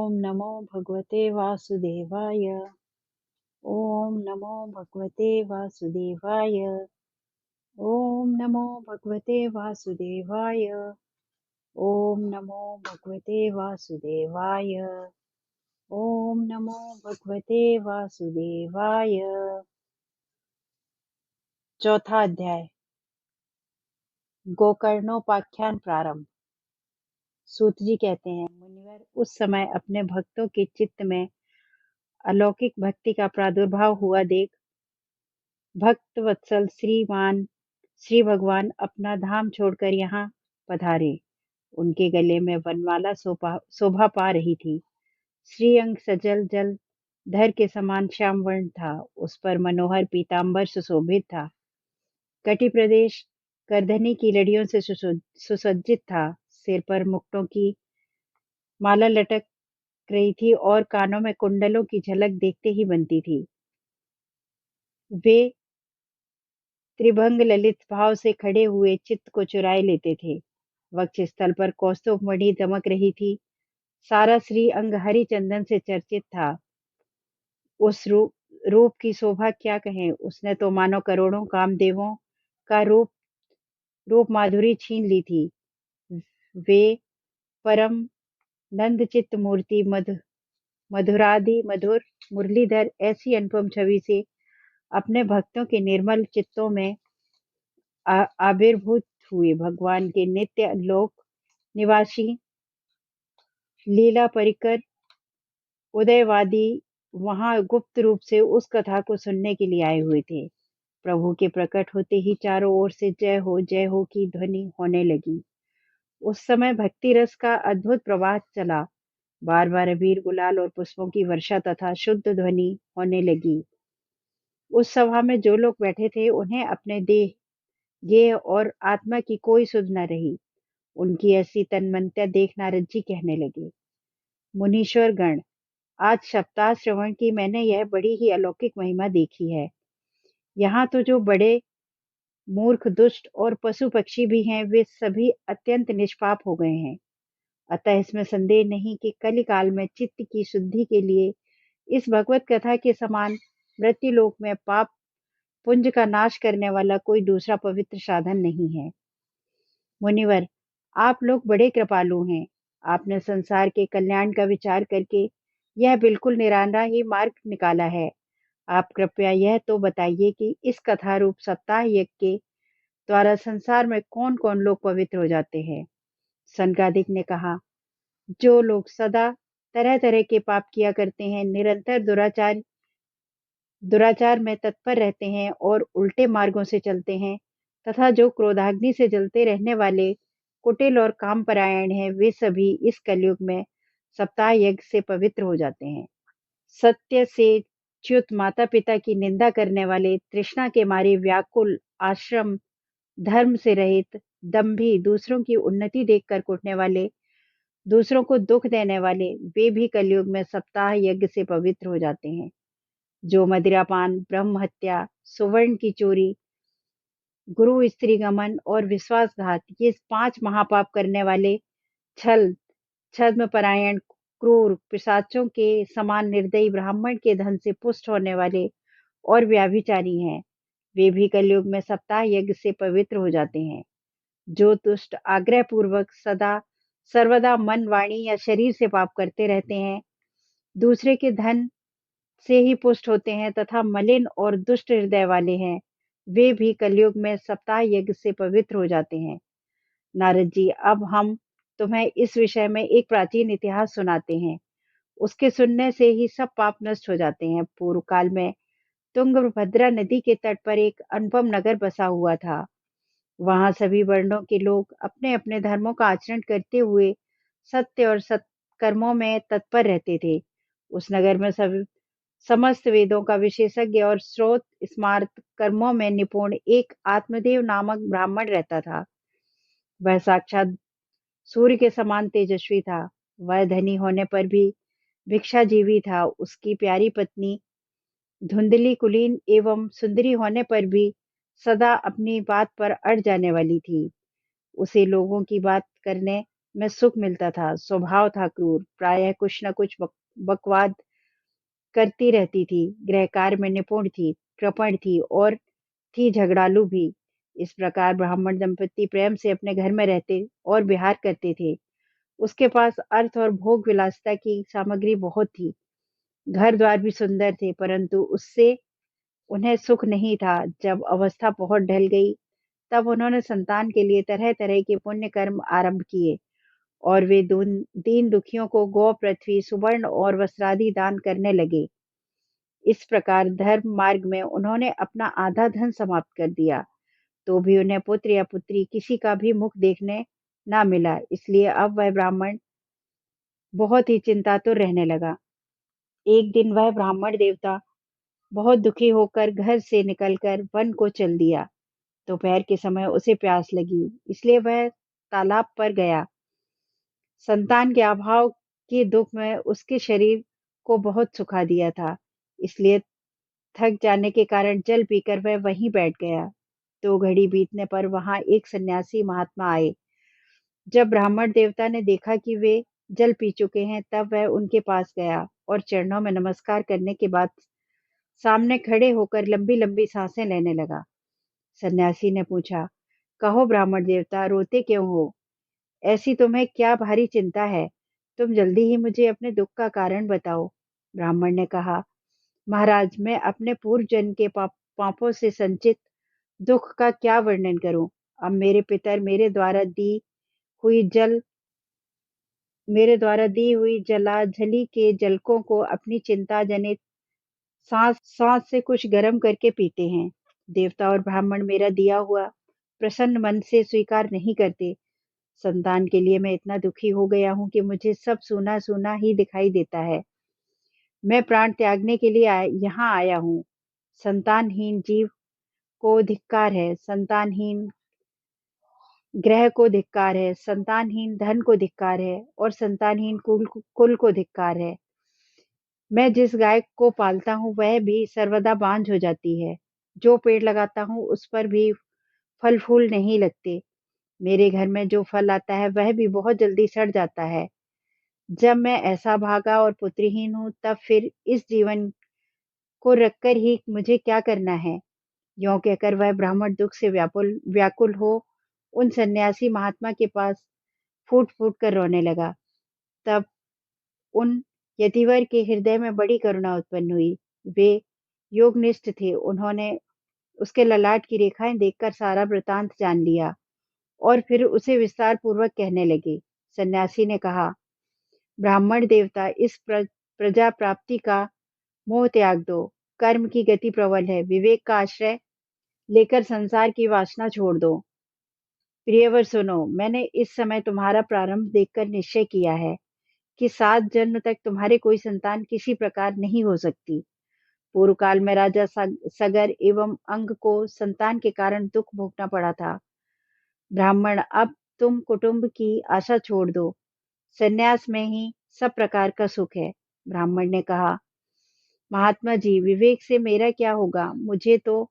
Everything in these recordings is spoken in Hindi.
ओम नमो भगवते वासुदेवाय। ओम नमो भगवते वासुदेवाय। ओम नमो भगवते वासुदेवाय। ओम नमो भगवते वासुदेवाय। ओम नमो भगवते वासुदेवाय। चौथा अध्याय गोकर्णोपाख्यान प्रारंभ। सूत जी कहते हैं, मुनिवर उस समय अपने भक्तों के चित्त में अलौकिक भक्ति का प्रादुर्भाव हुआ देख भक्त वत्सल श्री भगवान अपना धाम छोड़कर यहाँ पधारे। उनके गले में वनमाला शोभा पा रही थी। श्री अंग सजल जल धर के समान श्याम वर्ण था। उस पर मनोहर पीताम्बर सुशोभित था। कटि प्रदेश करधनी की लड़ियों से सुसज्जित था। सिर पर मुक्तों की माला लटक रही थी और कानों में कुंडलों की झलक देखते ही बनती थी। वे त्रिभंग ललित भाव से खड़े हुए चित्त को चुराए लेते थे। वक्ष स्थल पर कौस्तुभ मणि दमक रही थी। सारा श्री अंग हरि चंदन से चर्चित था। उस रूप की शोभा क्या कहें। उसने तो मानो करोड़ों कामदेवों का रूप माधुरी छीन ली थी। वे परम नंद चित्त मूर्ति मधुरादि मधुर मुरलीधर ऐसी अनुपम छवि से अपने भक्तों के निर्मल चित्तों में आविर्भूत हुए। भगवान के नित्य लोक निवासी लीला परिकर उदयवादी वहां गुप्त रूप से उस कथा को सुनने के लिए आए हुए थे। प्रभु के प्रकट होते ही चारों ओर से जय हो की ध्वनि होने लगी। उस समय भक्ति रस का अद्भुत प्रवाह चला। बार बार अबीर गुलाल और पुष्पों की वर्षा तथा शुद्ध ध्वनि होने लगी। उस सभा में जो लोग बैठे थे उन्हें अपने देह गेह और आत्मा की कोई सुध न रही। उनकी ऐसी तन्मयता देख नारद जी कहने लगे, मुनीश्वर गण, आज सप्ताह श्रवण की मैंने यह बड़ी ही अलौकिक महिमा देखी है। यहाँ तो जो बड़े मूर्ख दुष्ट और पशु पक्षी भी हैं वे सभी अत्यंत निष्पाप हो गए हैं। अतः इसमें संदेह नहीं कि कलिकाल में चित्त की शुद्धि के लिए इस भगवत कथा के समान मृत्युलोक में पाप पुंज का नाश करने वाला कोई दूसरा पवित्र साधन नहीं है। मुनिवर, आप लोग बड़े कृपालु हैं। आपने संसार के कल्याण का विचार करके यह बिल्कुल निराला ही मार्ग निकाला है। आप कृपया यह तो बताइए कि इस कथा रूप सप्ताह यज्ञ के द्वारा संसार में कौन कौन लोग पवित्र हो जाते हैं। सनकादिक ने कहा, जो लोग सदा तरह तरह के पाप किया करते हैं, निरंतर दुराचार में तत्पर रहते हैं और उल्टे मार्गों से चलते हैं, तथा जो क्रोधाग्नि से जलते रहने वाले कुटिल और कामपरायण हैं, वे सभी इस कलयुग में सप्ताह यज्ञ से पवित्र हो जाते हैं। सत्य से च्युत माता पिता की निंदा करने वाले, तृष्णा के मारे व्याकुल, आश्रम धर्म से रहित, दंभी, दूसरों की उन्नति देखकर कुटने वाले, दूसरों को दुख देने वाले, वे भी कलयुग में सप्ताह यज्ञ से पवित्र हो जाते हैं। जो मदिरापान, ब्रह्म हत्या, सुवर्ण की चोरी, गुरु स्त्री गमन और विश्वासघात, ये 5 महापाप करने वाले, छल छद्म परायण, क्रूर, पिशाचों के समान निर्दयी, ब्राह्मण के धन से पुष्ट होने वाले और व्याभिचारी हैं, वे भी कलयुग में सप्ताह यज्ञ से पवित्र हो जाते हैं। जो दुष्ट आग्रह पूर्वक सदा सर्वदा मन, वाणी या शरीर से पाप करते रहते हैं, दूसरे के धन से ही पुष्ट होते हैं तथा मलिन और दुष्ट हृदय वाले हैं, वे भी कलयुग में सप्ताह यज्ञ से पवित्र हो जाते हैं। नारद जी, अब हम तुम्हें इस विषय में एक प्राचीन इतिहास सुनाते हैं। उसके सुनने से ही सब पाप नष्ट हो जाते हैं। पूर्व काल में तुंगभद्रा नदी के तट पर एक अनुपम नगर बसा हुआ था। वहां सभी वर्णों के लोग अपने अपने धर्मों का आचरण करते हुए सत्य और सत्कर्मों में तत्पर रहते थे। उस नगर में समस्त वेदों का विशेषज्ञ और स्रोत स्मार्त कर्मों में निपुण एक आत्मदेव नामक ब्राह्मण रहता था। वह साक्षात सूर्य के समान तेजस्वी था। वह धनी होने पर भी भिक्षाजीवी था। उसकी प्यारी पत्नी धुंधली, कुलीन एवं सुंदरी होने पर भी सदा अपनी बात पर अड़ जाने वाली थी। उसे लोगों की बात करने में सुख मिलता था। स्वभाव था क्रूर, प्रायः कुछ न कुछ बकवाद करती रहती थी। गृह कार्य में निपुण थी, कृपण थी और थी झगड़ालू भी। इस प्रकार ब्राह्मण दंपति प्रेम से अपने घर में रहते और विहार करते थे। उसके पास अर्थ और भोग विलासिता की सामग्री बहुत थी। घर द्वार भी सुंदर थे, परंतु उससे उन्हें सुख नहीं था। जब अवस्था बहुत ढल गई, तब उन्होंने संतान के लिए तरह तरह के पुण्य कर्म आरंभ किए और वे दीन दुखियों को गौ, पृथ्वी, सुवर्ण और वस्त्रादि दान करने लगे। इस प्रकार धर्म मार्ग में उन्होंने अपना आधा धन समाप्त कर दिया, तो भी उन्हें पुत्र या पुत्री किसी का भी मुख देखने ना मिला। इसलिए अब वह ब्राह्मण बहुत ही चिंतातुर रहने लगा। एक दिन वह ब्राह्मण देवता बहुत दुखी होकर घर से निकलकर वन को चल दिया। दोपहर के समय उसे प्यास लगी, इसलिए वह तालाब पर गया। संतान के अभाव के दुख में उसके शरीर को बहुत सुखा दिया था, इसलिए थक जाने के कारण जल पीकर वह वहीं बैठ गया। 2 घड़ी बीतने पर वहां एक सन्यासी महात्मा आए। जब ब्राह्मण देवता ने देखा कि वे जल पी चुके हैं, तब वह उनके पास गया और चरणों में नमस्कार करने के बाद सामने खड़े होकर लंबी लंबी सांसें लेने लगा। सन्यासी ने पूछा, कहो ब्राह्मण देवता, रोते क्यों हो? ऐसी तुम्हें क्या भारी चिंता है? तुम जल्दी ही मुझे अपने दुख का कारण बताओ। ब्राह्मण ने कहा, महाराज, मैं अपने पूर्व जन्म के पापों से संचित दुख का क्या वर्णन करूं। अब हुई जल मेरे द्वारा दी हुई जलाझली के जलकों को अपनी चिंता जनित सांस से कुछ गर्म करके पीते हैं। देवता और ब्राह्मण मेरा दिया हुआ प्रसन्न मन से स्वीकार नहीं करते। संतान के लिए मैं इतना दुखी हो गया हूँ कि मुझे सब सूना सूना ही दिखाई देता है। मैं प्राण त्यागने के लिए यहाँ आया हूँ। संतानहीन जीव को धिक्कार है, संतानहीन ग्रह को धिक्कार है, संतानहीन धन को धिक्कार है और संतानहीन कुल को धिक्कार है। मैं जिस गाय को पालता हूँ वह भी सर्वदा बांझ हो जाती है। जो पेड़ लगाता हूँ उस पर भी फल फूल नहीं लगते। मेरे घर में जो फल आता है वह भी बहुत जल्दी सड़ जाता है। जब मैं ऐसा भागा और पुत्रहीन हूँ, तब फिर इस जीवन को रखकर ही मुझे क्या करना है? यों कहकर वह ब्राह्मण दुख से व्याकुल हो उन सन्यासी महात्मा के पास फूट फूट कर रोने लगा। तब उन यतिवर के हृदय में बड़ी करुणा उत्पन्न हुई। वे योगनिष्ठ थे। उन्होंने उसके ललाट की रेखाएं देखकर सारा वृतांत जान लिया और फिर उसे विस्तार पूर्वक कहने लगे। सन्यासी ने कहा, ब्राह्मण देवता, इस प्रजा प्राप्ति का मोह त्याग दो। कर्म की गति प्रबल है, विवेक का आश्रय लेकर संसार की वासना छोड़ दो। प्रियवर सुनो, मैंने इस समय तुम्हारा प्रारंभ देखकर निश्चय किया है कि 7 जन्म तक तुम्हारे कोई संतान किसी प्रकार नहीं हो सकती। पूर्व काल में राजा सगर एवं अंग को संतान के कारण दुख भोगना पड़ा था। ब्राह्मण, अब तुम कुटुंब की आशा छोड़ दो। संन्यास में ही सब प्रकार का सुख है। ब्राह्मण ने कहा, महात्मा जी, विवेक से मेरा क्या होगा? मुझे तो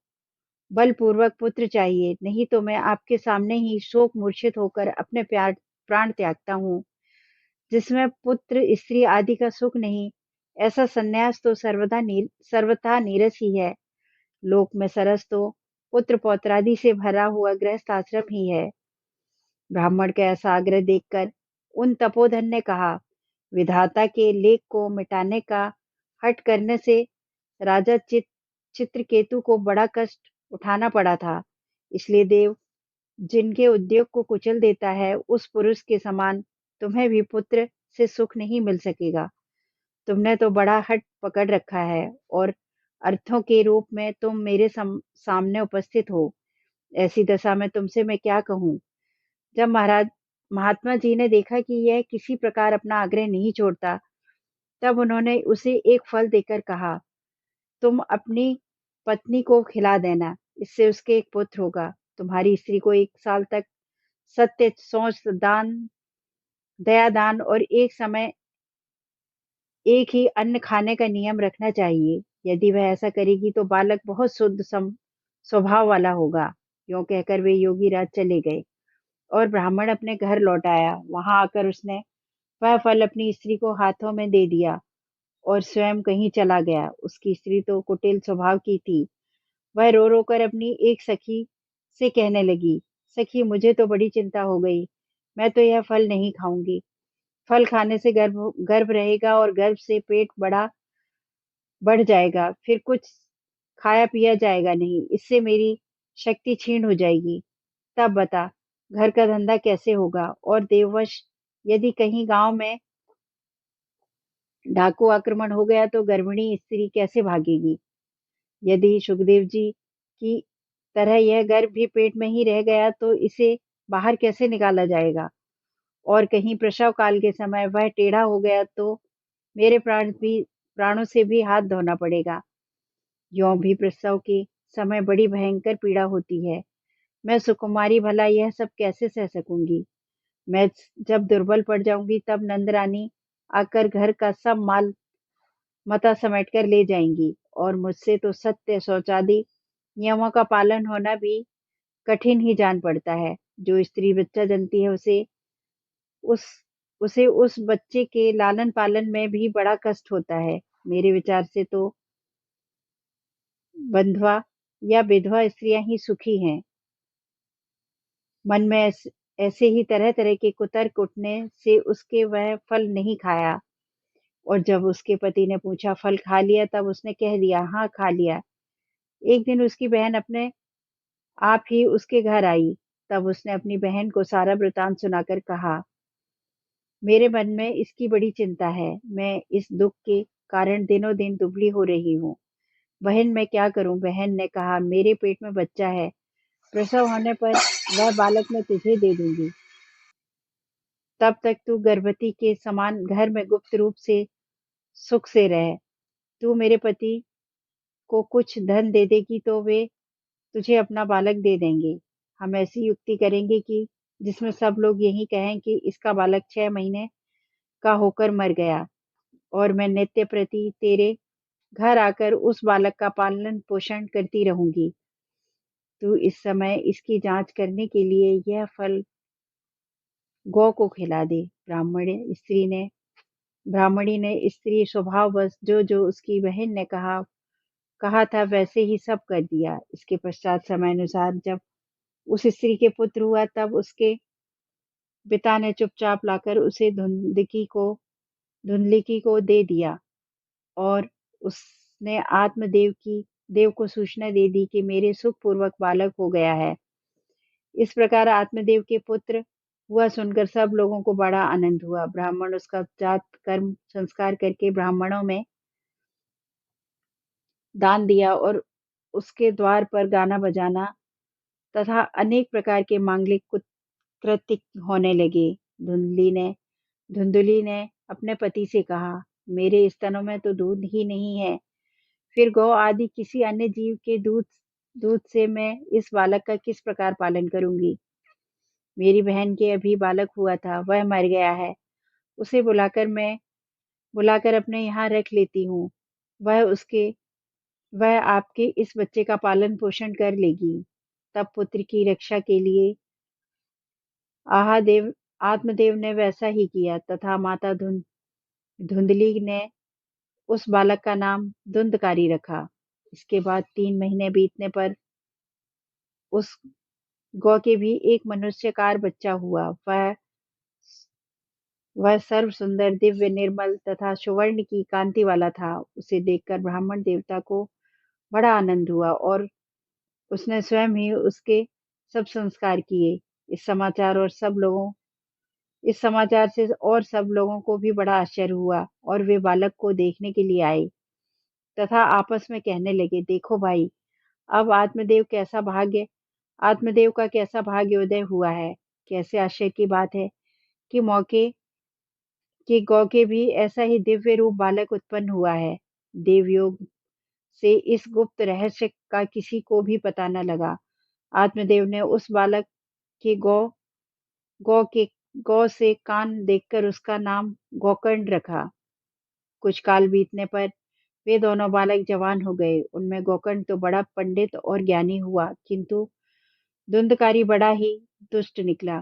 बलपूर्वक पुत्र चाहिए, नहीं तो मैं आपके सामने ही शोक मूर्छित होकर अपने प्यार प्राण त्यागता हूँ। जिसमें पुत्र स्त्री आदि का सुख नहीं, ऐसा संन्यास तो सर्वथा नीरस ही है। लोक में सरस तो पुत्र पौत्रादि से भरा हुआ गृहस्थ आश्रम ही है। ब्राह्मण का ऐसा आग्रह देखकर उन तपोधन ने कहा, विधाता के लेख को मिटाने का हठ करने से राजा चित्रकेतु को बड़ा कष्ट उठाना पड़ा था। इसलिए देव जिनके उद्योग को कुचल देता है, उस पुरुष के समान तुम्हें भी पुत्र से सुख नहीं मिल सकेगा। तुमने तो बड़ा हठ पकड़ रखा है और अर्थों के रूप में तुम मेरे सामने उपस्थित हो। ऐसी दशा में तुमसे मैं क्या कहूँ? जब महात्मा जी ने देखा कि यह किसी प्रकार अपना आग्रह नहीं छोड़ता, तब उन्होंने उसे एक फल देकर कहा, तुम अपनी पत्नी को खिला देना, इससे उसके एक पुत्र होगा। तुम्हारी स्त्री को 1 साल तक सत्य, सोच, दान, दया दान और एक समय एक ही अन्न खाने का नियम रखना चाहिए। यदि वह ऐसा करेगी तो बालक बहुत शुद्ध स्वभाव वाला होगा। यूं कहकर वे योगी राज चले गए और ब्राह्मण अपने घर लौट आया। वहां आकर उसने वह फल अपनी स्त्री को हाथों में दे दिया और स्वयं कहीं चला गया। उसकी स्त्री तो कुटिल स्वभाव की थी। वह रो रो कर अपनी एक सखी से कहने लगी, सखी मुझे तो बड़ी चिंता हो गई। मैं तो यह फल नहीं खाऊंगी। फल खाने से गर्भ गर्भ रहेगा और गर्भ से पेट बड़ा बढ़ जाएगा। फिर कुछ खाया पिया जाएगा नहीं। इससे मेरी शक्ति क्षीण हो जाएगी। तब बता, घर का धंधा कैसे होगा? और देववश यदि कहीं गांव में डाकू आक्रमण हो गया तो गर्भिणी स्त्री कैसे भागेगी? यदि सुखदेव जी की तरह यह गर्भ भी पेट में ही रह गया तो इसे बाहर कैसे निकाला जाएगा? और कहीं प्रसव काल के समय वह टेढ़ा हो गया तो मेरे प्राणों से भी हाथ धोना पड़ेगा। यों भी प्रसव के समय बड़ी भयंकर पीड़ा होती है। मैं सुकुमारी भला यह सब कैसे सह सकूंगी? मैं जब दुर्बल पड़ जाऊंगी तब नंदरानी आकर घर का सब माल मता समेट कर ले जाएंगी और मुझसे तो सत्य शौचादि नियमों का पालन होना भी कठिन ही जान पड़ता है। जो स्त्री बच्चा जनती है उस उस बच्चे के लालन पालन में भी बड़ा कष्ट होता है। मेरे विचार से तो बंधवा या विधवा स्त्रियां ही सुखी हैं। मन में ऐसे ही तरह तरह के कुतर्क उठने से उसके वह फल नहीं खाया। और जब उसके पति ने पूछा फल खा लिया तब उसने कह दिया हाँ खा लिया। एक दिन उसकी बहन अपने आप ही उसके घर आई। तब उसने अपनी बहन को सारा वृतांत सुनाकर कहा, मेरे मन में इसकी बड़ी चिंता है। मैं इस दुख के कारण दिनों दिन दुबली हो रही हूँ। बहन मैं क्या करूं? बहन ने कहा, मेरे पेट में बच्चा है। प्रसव होने पर वह बालक मैं तुझे दे दूंगी। तब तक तू गर्भवती के समान घर में गुप्त रूप से सुख से रह। तू मेरे पति को कुछ धन दे देगी तो वे तुझे अपना बालक दे देंगे। हम ऐसी युक्ति करेंगे कि जिसमें सब लोग यही कहें कि इसका बालक 6 महीने का होकर मर गया। और मैं नित्य प्रति तेरे घर आकर उस बालक का पालन पोषण करती रहूंगी। तू इस समय इसकी जांच करने के लिए यह फल गौ को खिला दे। ब्राह्मणी ने स्त्री स्वभाववश जो जो उसकी बहन ने कहा कहा था वैसे ही सब कर दिया। इसके पश्चात समयानुसार जब उस स्त्री के पुत्र हुआ तब उसके पिता ने चुपचाप लाकर उसे धुंधलिकी को दे दिया और उसने देव को सूचना दे दी कि मेरे सुख पूर्वक बालक हो गया है। इस प्रकार आत्मदेव के पुत्र हुआ सुनकर सब लोगों को बड़ा आनंद हुआ। ब्राह्मण उसका जात कर्म संस्कार करके ब्राह्मणों में दान दिया और उसके द्वार पर गाना बजाना तथा अनेक प्रकार के मांगलिक कृत्य होने लगे। धुंधली ने अपने पति से कहा, मेरे स्तनों में तो दूध ही नहीं है। फिर गौ आदि किसी अन्य जीव के दूध दूध से मैं इस बालक का किस प्रकार पालन करूंगी? मेरी बहन के अभी बालक हुआ था, वह मर गया है। उसे बुलाकर अपने यहाँ रख लेती हूँ। वह उसके वह आपके इस बच्चे का पालन पोषण कर लेगी। तब पुत्र की रक्षा के लिए आहादेव आत्मदेव ने वैसा ही किया तथा माता धुंधली ने उस बालक का नाम धुंधकारी रखा। इसके बाद 3 महीने बीतने पर उस गौ के भी एक मनुष्यकार बच्चा हुआ। वह सर्व सुंदर दिव्य निर्मल तथा सुवर्ण की कांति वाला था। उसे देखकर ब्राह्मण देवता को बड़ा आनंद हुआ और उसने स्वयं ही उसके सब संस्कार किए। इस समाचार से और सब लोगों को भी बड़ा आश्चर्य हुआ और वे बालक को देखने के लिए आए तथा आपस में कहने लगे, देखो भाई, अब आत्मदेव का कैसा भाग्योदय हुआ है। कैसे आश्चर्य की बात है कि मौके के गौ के भी ऐसा ही दिव्य रूप बालक उत्पन्न हुआ है। देवयोग से इस गुप्त रहस्य का किसी को भी पता न लगा। आत्मदेव ने उस बालक के गौ के गौ से कान देखकर उसका नाम गोकर्ण रखा। कुछ काल बीतने पर वे दोनों बालक जवान हो गए। उनमें गोकर्ण तो बड़ा पंडित और ज्ञानी हुआ, किंतु धुंधकारी बड़ा ही दुष्ट निकला।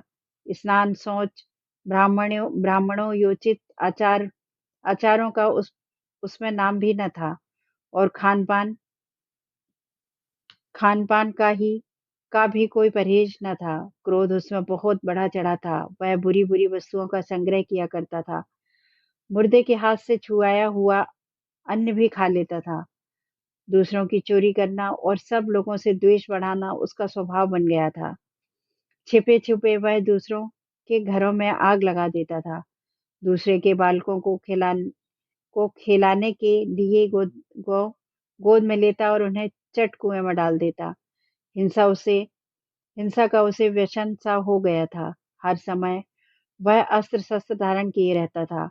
स्नान, शौच, ब्राह्मणों योचित आचारों का उसमें नाम भी न था, और खान-पान का भी कोई परहेज न था। क्रोध उसमें बहुत बढ़ा चढ़ा था। वह बुरी-बुरी वस्तुओं का संग्रह किया करता था। मुर्दे के हाथ से छुआया हुआ अन्न भी खा लेता था। दूसरों की चोरी करना और सब लोगों से द्वेष बढ़ाना उसका स्वभाव बन गया था। छिपे-छुपे वह दूसरों के घरों में आग लगा देता था। दूसरे के बालकों को खिलाने के लिए गो गोद में लेता और उन्हें चट कुएं में डाल देता। हिंसा उसे हिंसा का उसे व्यसन सा हो गया था। हर समय वह अस्त्र-शस्त्र धारण किए रहता था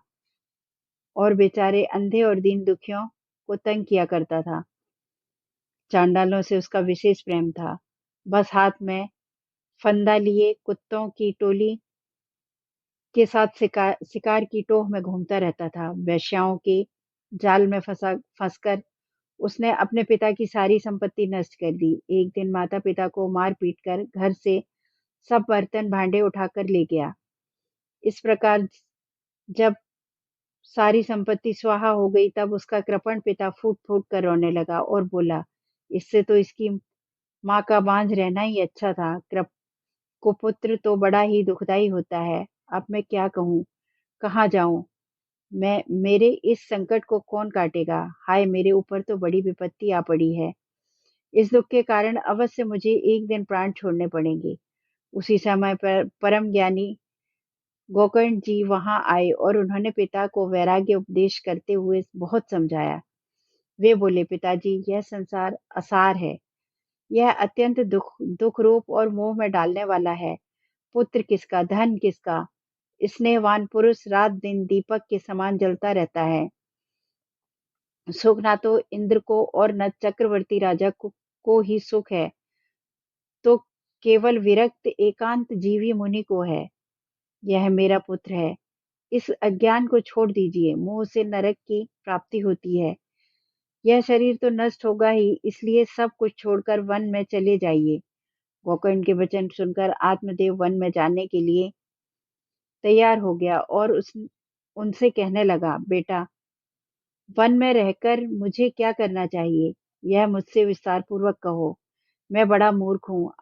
और बेचारे अंधे और दीन दुखियों को तंग किया करता था। चांडालों से उसका विशेष प्रेम था। बस हाथ में फंदा लिए कुत्तों की टोली के साथ शिकार की टोह में घूमता रहता था। वेश्याओं के जाल में फंसकर उसने अपने पिता की सारी संपत्ति नष्ट कर दी। एक दिन माता-पिता को मार-पीट कर घर से सब बर्तन भांडे उठाकर ले गया। इस प्रकार जब सारी संपत्ति स्वाहा हो गई, तब उसका कृपण पिता फूट-फूट कर रोने लगा और बोला, इससे तो इसकी माँ का बांझ रहना ही अच्छा था। कुपुत्र तो बड़ा ही दुखदाई होता है। अब मैं क्या कहूँ, कहाँ जाऊँ? मेरे इस संकट को कौन काटेगा? हाय! मेरे ऊपर तो बड़ी विपत्ति आ पड़ी है। इस दुःख के कारण अवश्य मुझे एक दिन प्राण छोड़ने पड़ेंगे। उसी समय पर परम ज्ञानी गोकर्ण जी वहाँ आए और उन्होंने पिता को वैराग्य उपदेश करते हुए बहुत समझाया। वे बोले, पिताजी, यह संसार असार है। यह अत्यंत दुख रूप और मोह में डालने वाला है। पुत्र किसका, धन किसका? स्नेहवान पुरुष रात दिन दीपक के समान जलता रहता है। सुख ना तो इंद्र को और न चक्रवर्ती राजा को ही सुख है, तो केवल विरक्त एकांत जीवी मुनि को है। यह मेरा पुत्र है। इस अज्ञान को छोड़ दीजिए। मोह से नरक की प्राप्ति होती है। यह शरीर तो नष्ट होगा ही, इसलिए सब कुछ छोड़कर वन में चले जाइए। गोकर्ण के वचन सुनकर आत्मदेव वन में जाने के लिए तैयार हो गया और उनसे कहने लगा, बेटा, वन में रहकर मुझे क्या करना चाहिए, यह मुझसे विस्तार पूर्वक कहो। मैं बड़ा मूर्ख हूँ।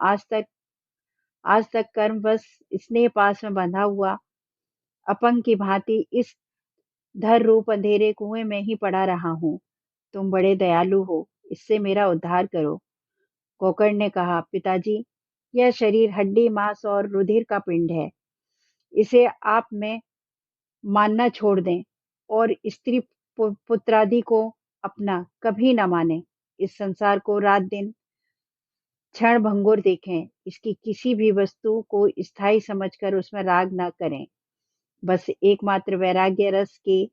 आज तक कर्मवश स्नेह पास में बंधा हुआ अपंग की भांति इस धर रूप अंधेरे कुएं में ही पड़ा रहा हूँ। तुम बड़े दयालु हो, इससे मेरा उद्धार करो। गोकर्ण ने कहा, पिताजी, यह शरीर हड्डी, मांस और रुधिर का पिंड है। इसे आप में मानना छोड़ दें और स्त्री पुत्रादि को अपना कभी न माने। इस संसार को रात दिन क्षण भंगुर देखें। इसकी किसी भी वस्तु को स्थायी समझकर उसमें राग न करें। बस एकमात्र वैराग्य रस के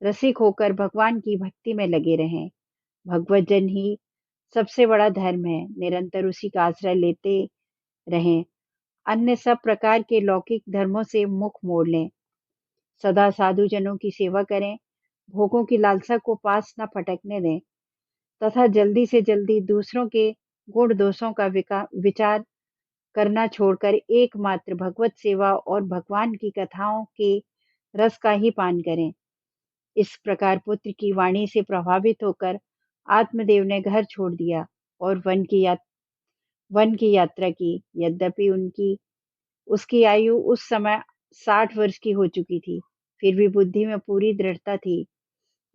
रसिक होकर भगवान की भक्ति में लगे रहें। भगवत जन ही सबसे बड़ा धर्म है। निरंतर उसी का आश्रय लेते रहें। अन्य सब प्रकार के लौकिक धर्मों से मुख मोड़ लें। सदा साधु जनों की सेवा करें। भोगों की लालसा को पास न फटकने दें तथा जल्दी से जल्दी दूसरों के गुण दोषों का विचार करना छोड़कर एकमात्र भगवत सेवा और भगवान की कथाओं के रस का ही पान करें। इस प्रकार पुत्र की वाणी से प्रभावित होकर आत्मदेव ने घर छोड़ दिया और वन की यात्रा की। यद्यपि उसकी आयु उस समय 60 वर्ष की हो चुकी थी, फिर भी बुद्धि में पूरी दृढ़ता थी।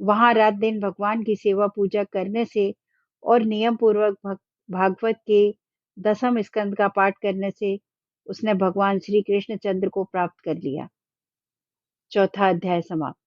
वहां रात दिन भगवान की सेवा पूजा करने से और नियम पूर्वक भागवत के 10वें स्कंद का पाठ करने से उसने भगवान श्री कृष्णचंद्र को प्राप्त कर लिया। चौथा अध्याय समाप्त।